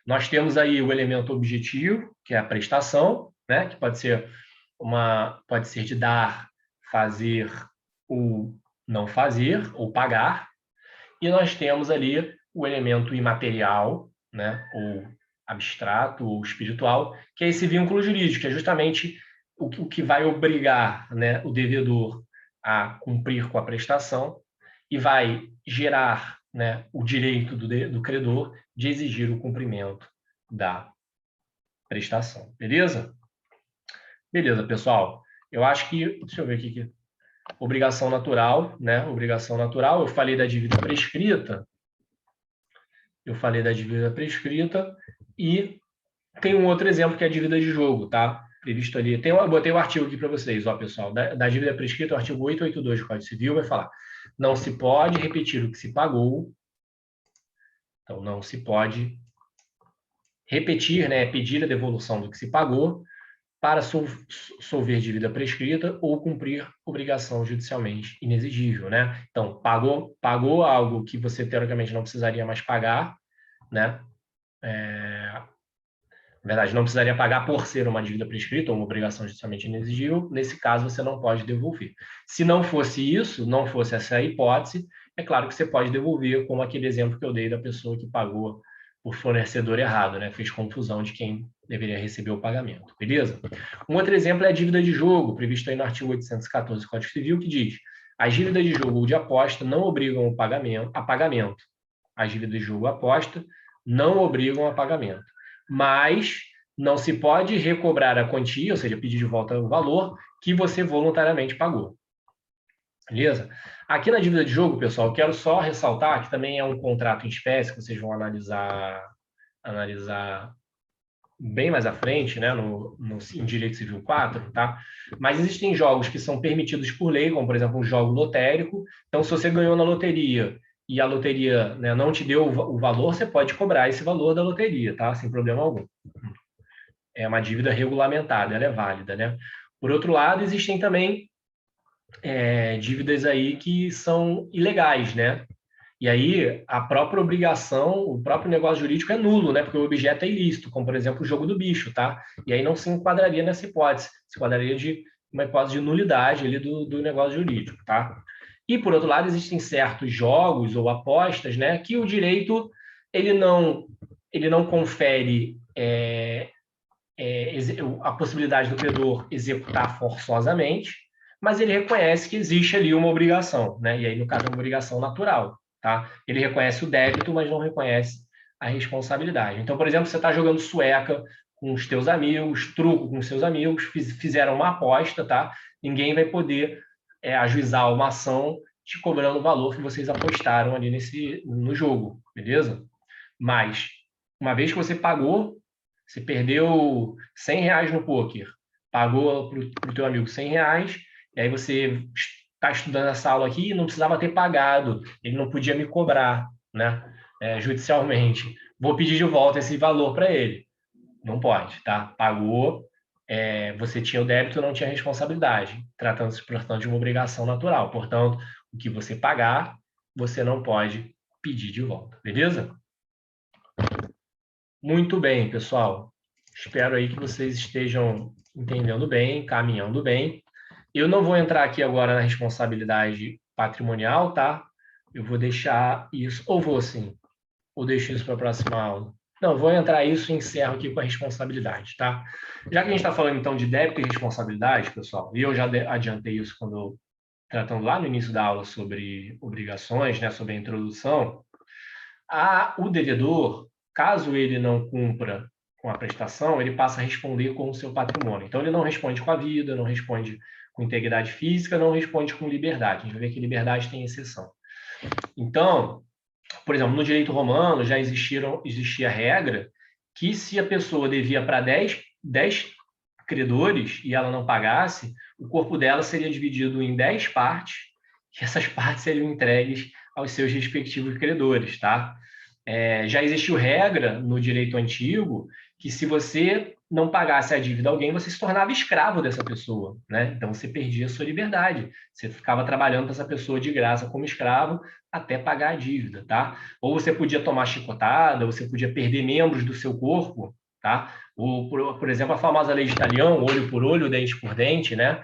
Nós temos aí o elemento objetivo, que é a prestação, né? Que pode ser de dar, fazer ou não fazer, ou pagar. E nós temos ali o elemento imaterial, né? Ou abstrato ou espiritual, que é esse vínculo jurídico, que é justamente o que vai obrigar, né, o devedor a cumprir com a prestação e vai gerar, né, o direito do credor de exigir o cumprimento da prestação. Beleza? Beleza, pessoal. Eu acho que... Deixa eu ver aqui. Obrigação natural, né? Obrigação natural. Eu falei da dívida prescrita. E tem um outro exemplo que é a dívida de jogo, tá? Previsto ali. Eu botei o artigo aqui para vocês, ó, pessoal. Da dívida prescrita, o artigo 882 do Código Civil vai falar: não se pode repetir o que se pagou. Então, não se pode repetir, né? Pedir a devolução do que se pagou para solver dívida prescrita ou cumprir obrigação judicialmente inexigível, né? Então, pagou algo que você teoricamente não precisaria mais pagar, né? Na verdade, não precisaria pagar por ser uma dívida prescrita ou uma obrigação judicialmente inexigível. Nesse caso, você não pode devolver. Se não fosse isso, não fosse essa hipótese, é claro que você pode devolver, como aquele exemplo que eu dei da pessoa que pagou por fornecedor errado, né? Fez confusão de quem deveria receber o pagamento, beleza? Um outro exemplo é a dívida de jogo, previsto aí no artigo 814 do Código Civil, que diz: as dívidas de jogo ou de aposta não obrigam a pagamento. As dívidas de jogo ou aposta não obrigam a pagamento. Mas não se pode recobrar a quantia, ou seja, pedir de volta o valor que você voluntariamente pagou. Beleza? Aqui na dívida de jogo, pessoal, eu quero só ressaltar que também é um contrato em espécie, que vocês vão analisar bem mais à frente, né, em Direito Civil 4, tá? Mas existem jogos que são permitidos por lei, como, por exemplo, um jogo lotérico. Então, se você ganhou na loteria e a loteria, né, não te deu o valor, você pode cobrar esse valor da loteria, tá? Sem problema algum. É uma dívida regulamentada, ela é válida, né? Por outro lado, existem também dívidas aí que são ilegais, né? E aí, a própria obrigação, o próprio negócio jurídico é nulo, né? Porque o objeto é ilícito, como, por exemplo, o jogo do bicho, tá? E aí não se enquadraria nessa hipótese. Se enquadraria de uma hipótese de nulidade ali do negócio jurídico, tá? E, por outro lado, existem certos jogos ou apostas, né? Que o direito, ele não confere a possibilidade do credor executar forçosamente, mas ele reconhece que existe ali uma obrigação, né? E aí, no caso, é uma obrigação natural, tá? Ele reconhece o débito, mas não reconhece a responsabilidade. Então, por exemplo, você está jogando sueca com os teus amigos, truco com os seus amigos, fizeram uma aposta, tá? Ninguém vai poder ajuizar uma ação te cobrando o valor que vocês apostaram ali no jogo, beleza? Mas, uma vez que você pagou, você perdeu R$100 no poker, pagou para o teu amigo R$100, e aí você está estudando essa aula aqui e não precisava ter pagado, ele não podia me cobrar, né? Judicialmente. Vou pedir de volta esse valor para ele. Não pode, tá? Pagou, você tinha o débito, não tinha responsabilidade, tratando-se, portanto, de uma obrigação natural. Portanto, o que você pagar, você não pode pedir de volta, beleza? Muito bem, pessoal. Espero aí que vocês estejam entendendo bem, caminhando bem. Eu não vou entrar aqui agora na responsabilidade patrimonial, tá? Eu vou deixar isso, ou vou sim, ou deixo isso para a próxima aula. Não, vou entrar isso e encerro aqui com a responsabilidade, tá? Já que a gente está falando, então, de débito e responsabilidade, pessoal, e eu já adiantei isso quando tratando lá no início da aula sobre obrigações, né, sobre a introdução, o devedor, caso ele não cumpra com a prestação, ele passa a responder com o seu patrimônio. Então, ele não responde com a vida, não responde com integridade física, não responde com liberdade. A gente vai ver que liberdade tem exceção. Então, por exemplo, no direito romano já existia a regra que se a pessoa devia para 10 credores e ela não pagasse, o corpo dela seria dividido em 10 partes e essas partes seriam entregues aos seus respectivos credores, tá? Já existiu regra no direito antigo que se você não pagasse a dívida a alguém, você se tornava escravo dessa pessoa, né? Então você perdia a sua liberdade. Você ficava trabalhando para essa pessoa de graça como escravo até pagar a dívida, tá? Ou você podia tomar chicotada, ou você podia perder membros do seu corpo, tá? Ou, por exemplo, a famosa lei de Talião, olho por olho, dente por dente, né?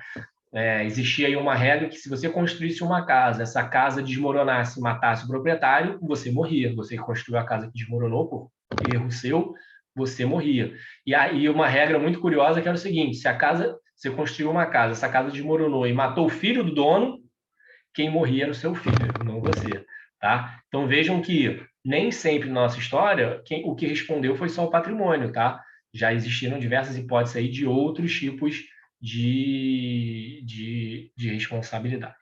Existia aí uma regra que se você construísse uma casa, essa casa desmoronasse e matasse o proprietário, você morria. Você que construiu a casa que desmoronou por erro seu, você morria. E aí uma regra muito curiosa que era o seguinte, se a casa, você construiu uma casa, essa casa desmoronou e matou o filho do dono, quem morria era o seu filho, não você, tá? Então vejam que nem sempre na nossa história o que respondeu foi só o patrimônio, tá? Já existiram diversas hipóteses aí de outros tipos de responsabilidade.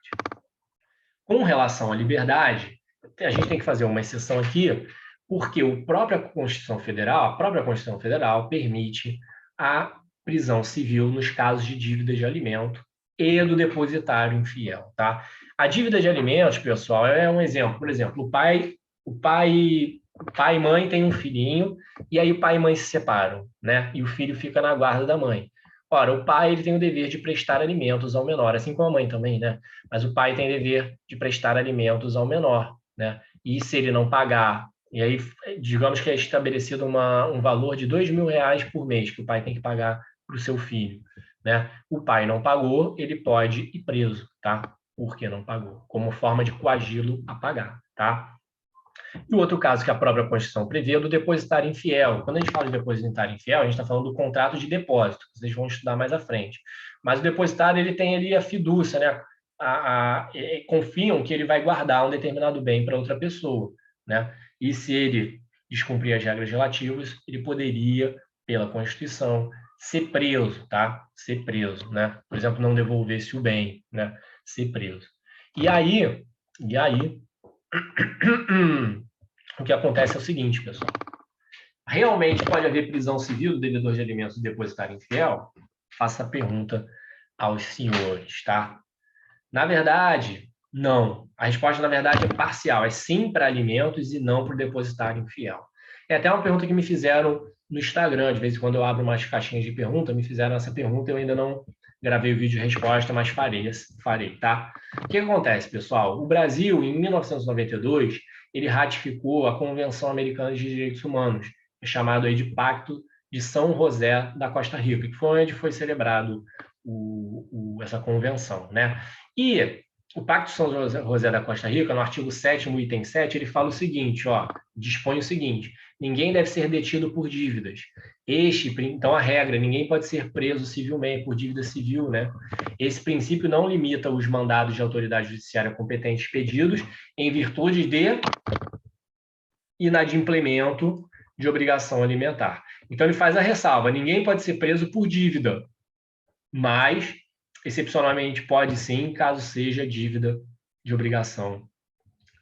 Com relação à liberdade, a gente tem que fazer uma exceção aqui, porque a própria Constituição Federal permite a prisão civil nos casos de dívida de alimento e do depositário infiel, tá? A dívida de alimentos, pessoal, é um exemplo. Por exemplo, o pai e mãe têm um filhinho e aí o pai e mãe se separam, né? E o filho fica na guarda da mãe. Ora, o pai ele tem o dever de prestar alimentos ao menor, assim como a mãe também, né? Mas o pai tem o dever de prestar alimentos ao menor, né? E se ele não pagar, e aí digamos que é estabelecido um valor de R$ 2.000 por mês que o pai tem que pagar para o seu filho, né? O pai não pagou, ele pode ir preso, tá? Porque não pagou, como forma de coagi-lo a pagar, tá? E o outro caso que a própria Constituição prevê é do depositário infiel. Quando a gente fala de depositário infiel, a gente está falando do contrato de depósito, que vocês vão estudar mais à frente. Mas o depositário ele tem ali a fidúcia, né? Confiam que ele vai guardar um determinado bem para outra pessoa, né? E se ele descumprir as regras relativas, ele poderia, pela Constituição, ser preso, tá? Ser preso, né? Por exemplo, não devolver-se o bem, né? Ser preso. E aí, o que acontece é o seguinte, pessoal. Realmente pode haver prisão civil do devedor de alimentos do depositário infiel? Faça a pergunta aos senhores, tá? Na verdade, não. A resposta, na verdade, é parcial. É sim para alimentos e não para o depositário infiel. É até uma pergunta que me fizeram no Instagram. De vez em quando eu abro umas caixinhas de pergunta, me fizeram essa pergunta, eu ainda não gravei o vídeo de resposta, mas farei, tá? O que acontece, pessoal? O Brasil, em 1992, ele ratificou a Convenção Americana de Direitos Humanos, chamado aí de Pacto de São José da Costa Rica, que foi onde foi celebrado essa convenção, né? E o Pacto de São José da Costa Rica, no artigo 7º, item 7, ele fala o seguinte, ó, dispõe o seguinte, ninguém deve ser detido por dívidas. Então, a regra, ninguém pode ser preso civilmente por dívida civil, né? Esse princípio não limita os mandados de autoridade judiciária competente expedidos em virtude de inadimplemento de obrigação alimentar. Então, ele faz a ressalva, ninguém pode ser preso por dívida, mas, excepcionalmente, pode sim, caso seja dívida de obrigação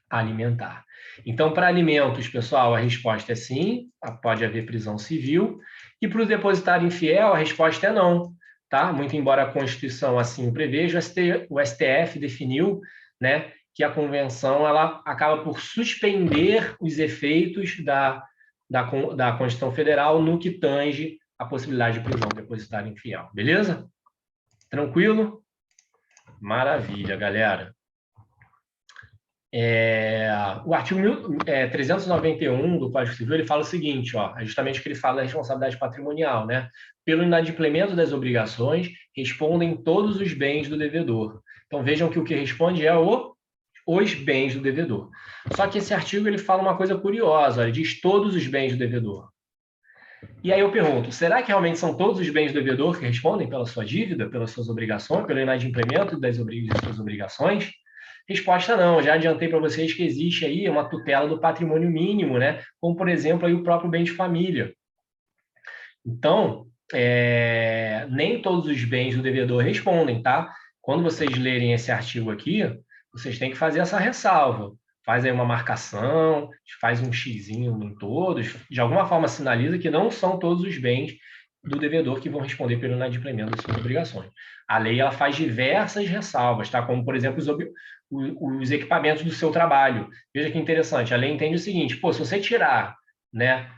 alimentar. Então, para alimentos, pessoal, a resposta é sim, pode haver prisão civil. E para o depositário infiel, a resposta é não, tá? Muito embora a Constituição assim o preveja, o STF definiu, né, que a convenção ela acaba por suspender os efeitos da Constituição Federal no que tange a possibilidade de prisão do depositário infiel. Beleza? Tranquilo? Maravilha, galera. O artigo 391 do Código Civil ele fala o seguinte, ó, é justamente o que ele fala da responsabilidade patrimonial, né? Pelo inadimplemento das obrigações, respondem todos os bens do devedor. Então vejam que o que responde é os bens do devedor. Só que esse artigo ele fala uma coisa curiosa, ele diz todos os bens do devedor. E aí eu pergunto, será que realmente são todos os bens do devedor que respondem pela sua dívida, pelas suas obrigações, pelo inadimplemento de suas obrigações? Resposta não, já adiantei para vocês que existe aí uma tutela do patrimônio mínimo, né? Como, por exemplo, aí o próprio bem de família. Então, nem todos os bens do devedor respondem, tá? Quando vocês lerem esse artigo aqui, vocês têm que fazer essa ressalva. Faz aí uma marcação, faz um xizinho em todos, de alguma forma sinaliza que não são todos os bens do devedor que vão responder pelo inadimplemento das suas obrigações. A lei ela faz diversas ressalvas, tá? Como, por exemplo, os equipamentos do seu trabalho. Veja que interessante, a lei entende o seguinte, pô, se você tirar, né,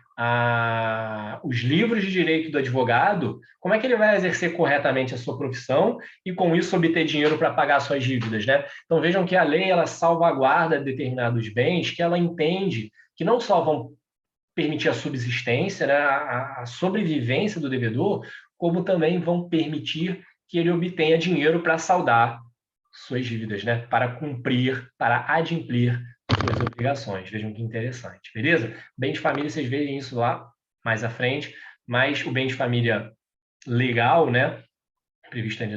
os livros de direito do advogado, como é que ele vai exercer corretamente a sua profissão e, com isso, obter dinheiro para pagar suas dívidas, né? Então, vejam que a lei ela salvaguarda determinados bens que ela entende que não só vão permitir a subsistência, né, a sobrevivência do devedor, como também vão permitir que ele obtenha dinheiro para saldar suas dívidas, né? Para cumprir, para adimplir suas obrigações. Vejam que interessante, beleza? Bem de família, vocês veem isso lá mais à frente, mas o bem de família legal, né? Previsto ainda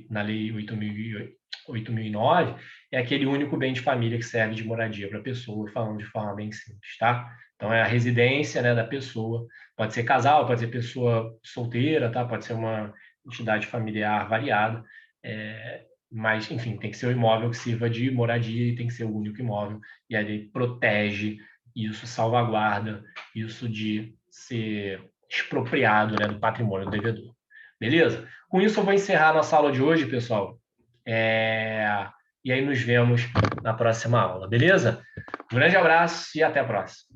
na Lei 8.009, é aquele único bem de família que serve de moradia para a pessoa, falando de forma bem simples, tá? Então, é a residência, né, da pessoa. Pode ser casal, pode ser pessoa solteira, tá? Pode ser uma entidade familiar variada. Mas, enfim, tem que ser o imóvel que sirva de moradia e tem que ser o único imóvel. E a lei protege isso, salvaguarda isso de ser expropriado, né, do patrimônio do devedor. Beleza? Com isso, eu vou encerrar a nossa aula de hoje, pessoal. E aí nos vemos na próxima aula, beleza? Um grande abraço e até a próxima.